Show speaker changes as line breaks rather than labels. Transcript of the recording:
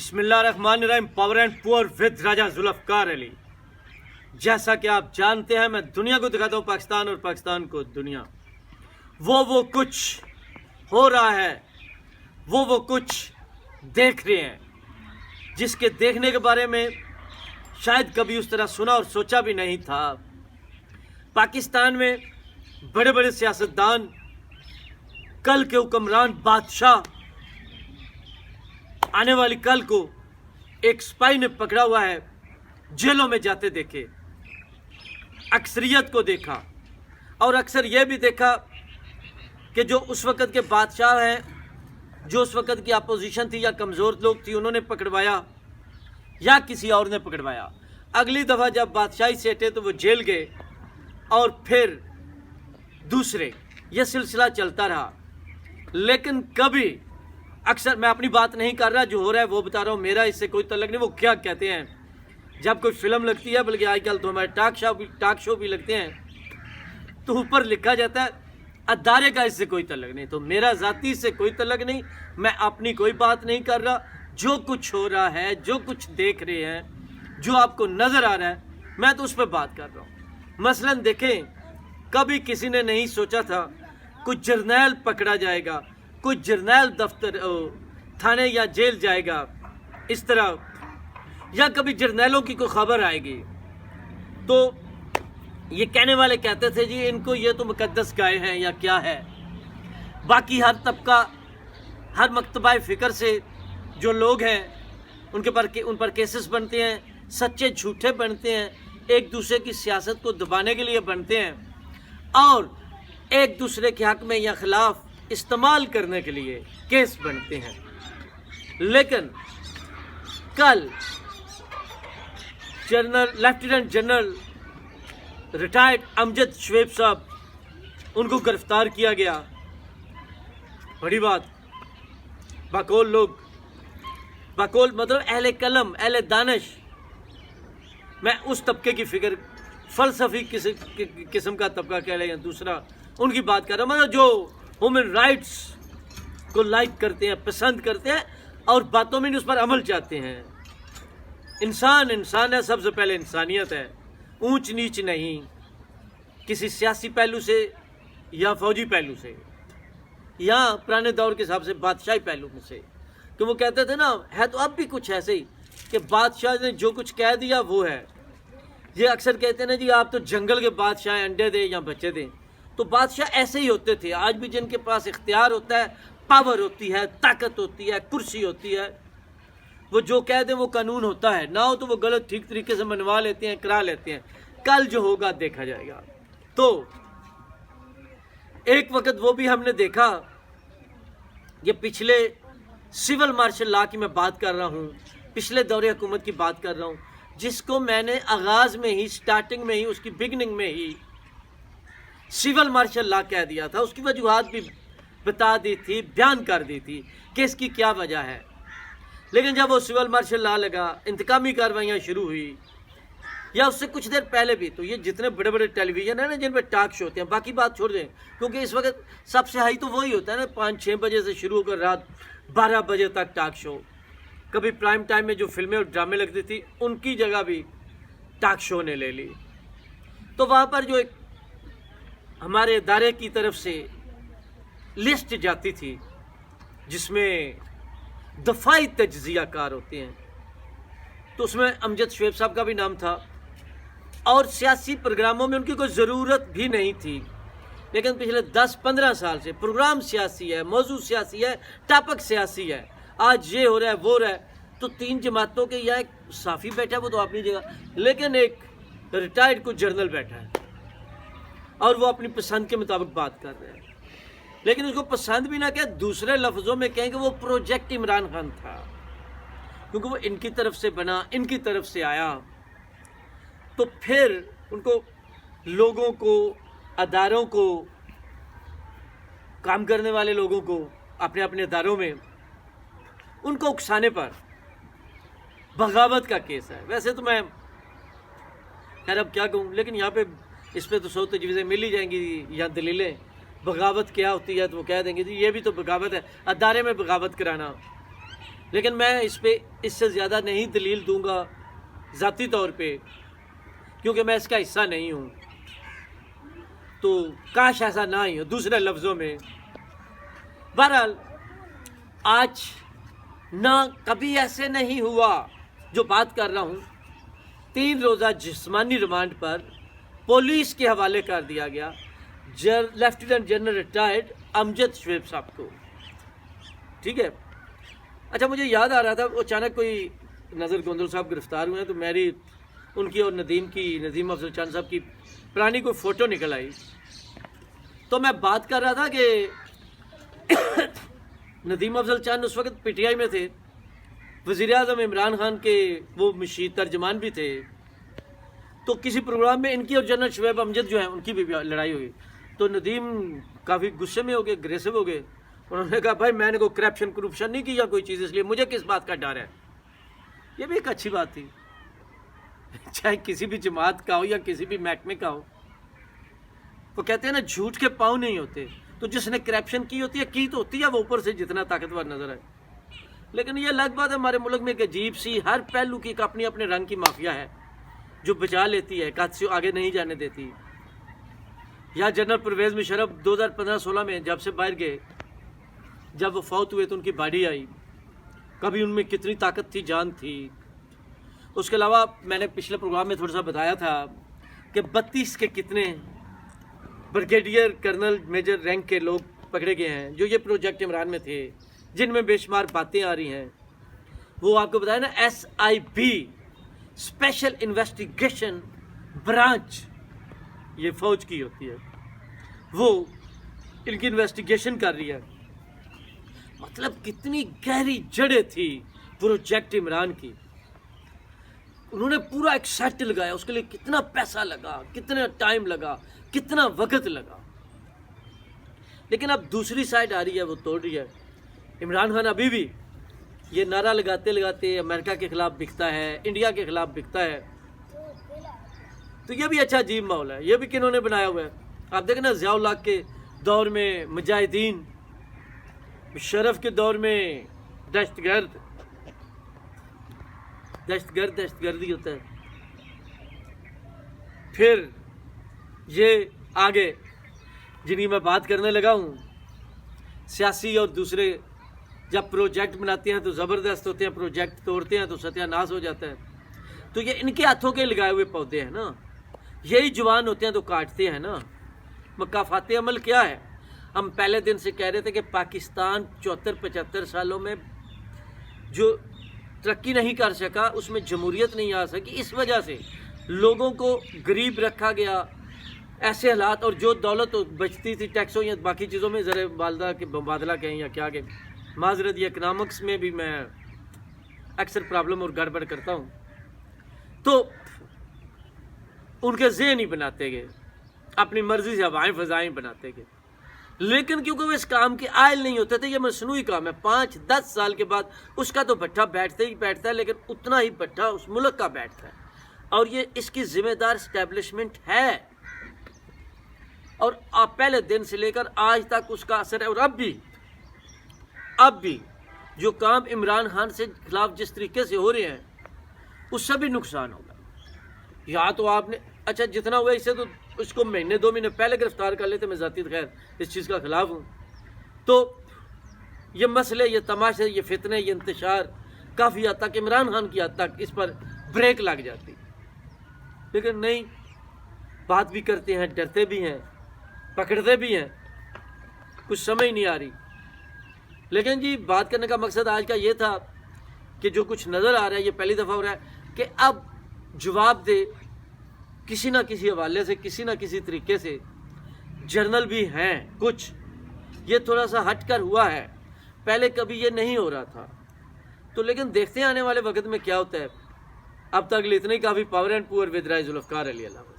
बिस्मिल्लाहिर्रहमानिर्रहीम। Power and poor with राजा जुल्फकार अली। जैसा कि आप जानते हैं, मैं दुनिया को दिखाता हूँ पाकिस्तान और पाकिस्तान को दुनिया। वो कुछ हो रहा है, वो कुछ देख रहे हैं जिसके देखने के बारे में शायद कभी उस तरह सुना और सोचा भी नहीं था। पाकिस्तान में बड़े बड़े सियासतदान, कल के हुक्मरान बादशाह, आने वाली कल को एक स्पाई ने पकड़ा हुआ है, जेलों में जाते देखे। अक्सरियत को देखा और अक्सर यह भी देखा कि जो उस वक़्त के बादशाह हैं, जो उस वक़्त की अपोजिशन थी या कमज़ोर लोग थी, उन्होंने पकड़वाया या किसी और ने पकड़वाया। अगली दफ़ा जब बादशाही से हटे तो वो जेल गए और फिर दूसरे, ये सिलसिला चलता रहा। लेकिन कभी, अक्सर मैं अपनी बात नहीं कर रहा, जो हो रहा है वो बता रहा हूँ, मेरा इससे कोई तल्लुक़ नहीं। वो क्या कहते हैं जब कोई फिल्म लगती है, बल्कि आजकल तो हमारे टॉक शो भी लगते हैं, तो ऊपर लिखा जाता है अदारे का इससे कोई तल्लुक़ नहीं। तो मेरा ज़ाती से कोई तल्लुक़ नहीं, मैं अपनी कोई बात नहीं कर रहा। जो कुछ हो रहा है, जो कुछ देख रहे हैं, जो आपको नज़र आ रहा है, मैं तो उस पर बात कर रहा हूँ। मसलन देखें, कभी किसी ने नहीं सोचा था कुछ जर्नैल पकड़ा जाएगा, कुछ जर्नैल दफ्तर थाने या जेल जाएगा इस तरह, या कभी जर्नैलों की कोई खबर आएगी। तो ये कहने वाले कहते थे जी इनको ये तो मुकद्दस गाय हैं या क्या है। बाकी हर तबका, हर मकतबा फ़िक्र से जो लोग हैं उन पर केसेस बनते हैं, सच्चे झूठे बनते हैं, एक दूसरे की सियासत को दबाने के लिए बनते हैं और एक दूसरे के हक़ में या ख़िलाफ़ इस्तेमाल करने के लिए केस बनते हैं। लेकिन कल लेफ्टिनेंट जनरल रिटायर्ड अमजद शवेब साहब, उनको गिरफ्तार किया गया। बड़ी बात। बाकौल लोग, बाकौल मतलब अहले कलम, अहले दानिश, मैं उस तबके की फ़िक्र, फ़लसफ़ी किस्म का तबका कह लें या दूसरा, उनकी बात कर रहा हूँ। मतलब जो ह्यूमन राइट्स को लाइक करते हैं, पसंद करते हैं और बातों में उस पर अमल चाहते हैं। इंसान इंसान है, सबसे पहले इंसानियत है, ऊंच नीच नहीं, किसी सियासी पहलू से या फौजी पहलू से या पुराने दौर के हिसाब से बादशाही पहलू में से। कि वो कहते थे ना, है तो अब भी कुछ ऐसे ही कि बादशाह ने जो कुछ कह दिया वो है। ये अक्सर कहते हैं ना जी आप तो जंगल के बादशाह हैं, अंडे दें या बच्चे दें। तो बादशाह ऐसे ही होते थे। आज भी जिनके पास इख्तियार होता है, पावर होती है, ताकत होती है, कुर्सी होती है, वो जो कह दें वो कानून होता है, ना हो तो वो गलत ठीक तरीके से मनवा लेते हैं, करा लेते हैं। कल जो होगा देखा जाएगा। तो एक वक्त वो भी हमने देखा, ये पिछले सिविल मार्शल लॉ की मैं बात कर रहा हूँ, पिछले दौरे हुकूमत की बात कर रहा हूँ, जिसको मैंने आगाज़ में ही, स्टार्टिंग में ही, उसकी बिगनिंग में ही सिविल मार्शल लॉ कह दिया था। उसकी वजूहात भी बता दी थी, बयान कर दी थी कि इसकी क्या वजह है। लेकिन जब वो सिविल मार्शल लॉ लगा, इंतकामी कार्रवाइयाँ शुरू हुई, या उससे कुछ देर पहले भी, तो ये जितने बड़े बड़े टेलीविज़न है ना जिन पर टॉक शो होते हैं, बाकी बात छोड़ दें, क्योंकि इस वक्त सबसे हाई तो वही होता है ना, 5-6 बजे से शुरू होकर रात 12 बजे तक टॉक शो। कभी प्राइम टाइम में जो फिल्में और ड्रामे लगती थी, उनकी जगह भी टॉक शो ने ले ली। तो वहाँ पर जो एक हमारे इदारे की तरफ से लिस्ट जाती थी, जिसमें दफ़ाई तज्ज़िया कार होते हैं, तो उसमें अमजद शवेब साहब का भी नाम था। और सियासी प्रोग्रामों में उनकी कोई ज़रूरत भी नहीं थी। लेकिन पिछले 10-15 साल से प्रोग्राम सियासी है, मौजू सियासी है, टॉपिक सियासी है। आज ये हो रहा है, वो हो रहा है। तो 3 जमातों के यहाँ एक साफ़ी बैठा है, वो तो अपनी जगह, लेकिन एक रिटायर्ड कुछ जर्नल बैठा है और वो अपनी पसंद के मुताबिक बात कर रहे हैं। लेकिन उसको पसंद भी ना कहें, दूसरे लफ्ज़ों में कहें कि वो प्रोजेक्ट इमरान खान था, क्योंकि वो इनकी तरफ से बना, इनकी तरफ से आया। तो फिर उनको, लोगों को, अदारों को, काम करने वाले लोगों को अपने अपने अदारों में उनको उकसाने पर बगावत का केस है। वैसे तो मैं खैर अब क्या कहूँ, लेकिन यहाँ पे इस पर तो 100 तजवीज़ें मिल ही जाएंगी या दलीलें। बगावत क्या होती है तो वो कह देंगे जी ये भी तो बगावत है, अदारे में बगावत कराना। لیکن میں اس پہ اس سے زیادہ نہیں دلیل دوں گا ذاتی طور پہ، کیونکہ میں اس کا حصہ نہیں ہوں، تو کاش ایسا نہ ہی ہو۔ دوسرے لفظوں میں بہرحال آج نہ کبھی ایسے نہیں ہوا، جو بات کر رہا ہوں 3 روزہ جسمانی ریمانڈ پر پولیس کے حوالے کر دیا گیا لیفٹیننٹ جنرل ریٹائرڈ امجد شعیب صاحب کو، ٹھیک ہے۔ اچھا مجھے یاد آ رہا تھا، اچانک کوئی نظر گوندل صاحب گرفتار ہوئے ہیں، تو میری ان کی اور ندیم افضل چاند صاحب کی پرانی کوئی فوٹو نکل آئی، تو میں بات کر رہا تھا کہ ندیم افضل چاند اس وقت پی ٹی آئی میں تھے، وزیر اعظم عمران خان کے وہ مشیر ترجمان بھی تھے، تو کسی پروگرام میں ان کی اور جنرل شعیب امجد جو ہیں ان کی بھی لڑائی ہوئی، تو ندیم کافی غصے میں ہو گئے، اگریسو ہو گئے، انہوں نے کہا بھائی میں نے کوئی کرپشن نہیں کیا کوئی چیز، اس لیے مجھے کس بات کا ڈر ہے۔ یہ بھی ایک اچھی بات تھی، چاہے کسی بھی جماعت کا ہو یا کسی بھی محکمے کا ہو، وہ کہتے ہیں نا جھوٹ کے پاؤں نہیں ہوتے، تو جس نے کرپشن کی ہوتی ہے کی تو ہوتی ہے وہ اوپر سے جتنا طاقتور نظر ہے، لیکن یہ الگ بات ہے ہمارے ملک میں کہ عجیب سی ہر پہلو کی اپنی اپنے رنگ کی مافیا ہے جو بچا لیتی ہے، قد سے آگے نہیں جانے دیتی۔ یا جنرل پرویز مشرف 2015-16 میں جب سے باہر گئے، جب وہ فوت ہوئے تو ان کی باڈی آئی، کبھی ان میں کتنی طاقت تھی، جان تھی۔ اس کے علاوہ میں نے پچھلے پروگرام میں تھوڑا سا بتایا تھا کہ 32 کے کتنے بریگیڈیئر کرنل میجر رینک کے لوگ پکڑے گئے ہیں جو یہ پروجیکٹ عمران میں تھے، جن میں بے شمار باتیں آ رہی ہیں۔ وہ آپ کو بتایا نا SIB اسپیشل انویسٹیگیشن برانچ، یہ فوج کی ہوتی ہے، وہ ان کی انویسٹیگیشن کر رہی ہے۔ مطلب کتنی گہری جڑیں تھی پروجیکٹ عمران کی، انہوں نے پورا ایک سیٹ لگایا، اس کے لیے کتنا پیسہ لگا، کتنا ٹائم لگا، کتنا وقت لگا، لیکن اب دوسری سائڈ آ رہی ہے، وہ توڑ رہی ہے۔ عمران خان ابھی بھی یہ نعرہ لگاتے لگاتے امریکہ کے خلاف بکتا ہے، انڈیا کے خلاف بکتا ہے، تو یہ بھی اچھا عجیب ماحول ہے۔ یہ بھی کنہوں نے بنایا ہوا ہے؟ آپ دیکھیں نا ضیاء الحق کے دور میں مجاہدین، مشرف کے دور میں دہشت گردی ہوتا ہے، پھر یہ آگے جنہیں میں بات کرنے لگا ہوں، سیاسی اور دوسرے جب پروجیکٹ بناتے ہیں تو زبردست ہوتے ہیں، پروجیکٹ توڑتے ہیں تو ستیہ ناش ہو جاتا ہے۔ تو یہ ان کے ہاتھوں کے لگائے ہوئے پودے ہیں نا، یہی جوان ہوتے ہیں تو کاٹتے ہیں نا۔ مکافات عمل کیا ہے؟ ہم پہلے دن سے کہہ رہے تھے کہ پاکستان 74-75 سالوں میں جو ترقی نہیں کر سکا، اس میں جمہوریت نہیں آ سکی، اس وجہ سے لوگوں کو غریب رکھا گیا، ایسے حالات، اور جو دولت بچتی تھی ٹیکسوں یا باقی چیزوں میں، زر والدہ کے مبادلہ کہیں یا کیا کہ معذرت، یہ اکنامکس میں بھی میں اکثر پرابلم اور گڑبڑ کرتا ہوں، تو ان کے ذہن ہی بناتے گئے، اپنی مرضی سے ہوائیں فضائیں بناتے گئے، لیکن کیونکہ وہ اس کام کے عائل نہیں ہوتے تھے، یہ مصنوعی کام ہے، 5-10 سال کے بعد اس کا تو بٹھا بیٹھتے ہی بیٹھتا ہے، لیکن اتنا ہی بٹھا اس ملک کا بیٹھتا ہے، اور یہ اس کی ذمہ دار اسٹیبلشمنٹ ہے، اور آپ پہلے دن سے لے کر آج تک اس کا اثر ہے، اور اب بھی جو کام عمران خان سے خلاف جس طریقے سے ہو رہے ہیں اس سے بھی نقصان ہوگا۔ یا تو آپ نے اچھا جتنا ہوا اسے تو اس کو مہینے 2 مہینے پہلے گرفتار کر لیتے، میں ذاتی خیر اس چیز کا خلاف ہوں، تو یہ مسئلے، یہ تماشے، یہ فتنے، یہ انتشار کافی حد تک عمران خان کی حد تک اس پر بریک لگ جاتی، لیکن نہیں، بات بھی کرتے ہیں، ڈرتے بھی ہیں، پکڑتے بھی ہیں، کچھ سمجھ نہیں آ رہی۔ لیکن جی بات کرنے کا مقصد آج کا یہ تھا کہ جو کچھ نظر آ رہا ہے، یہ پہلی دفعہ ہو رہا ہے کہ اب جواب دے کسی نہ کسی حوالے سے، کسی نہ کسی طریقے سے، جرنل بھی ہیں کچھ، یہ تھوڑا سا ہٹ کر ہوا ہے، پہلے کبھی یہ نہیں ہو رہا تھا، تو لیکن دیکھتے ہیں آنے والے وقت میں کیا ہوتا ہے۔ اب تک اتنے ہی کافی، پاور اینڈ پور ود رائے ذوالفقار علی اللہ۔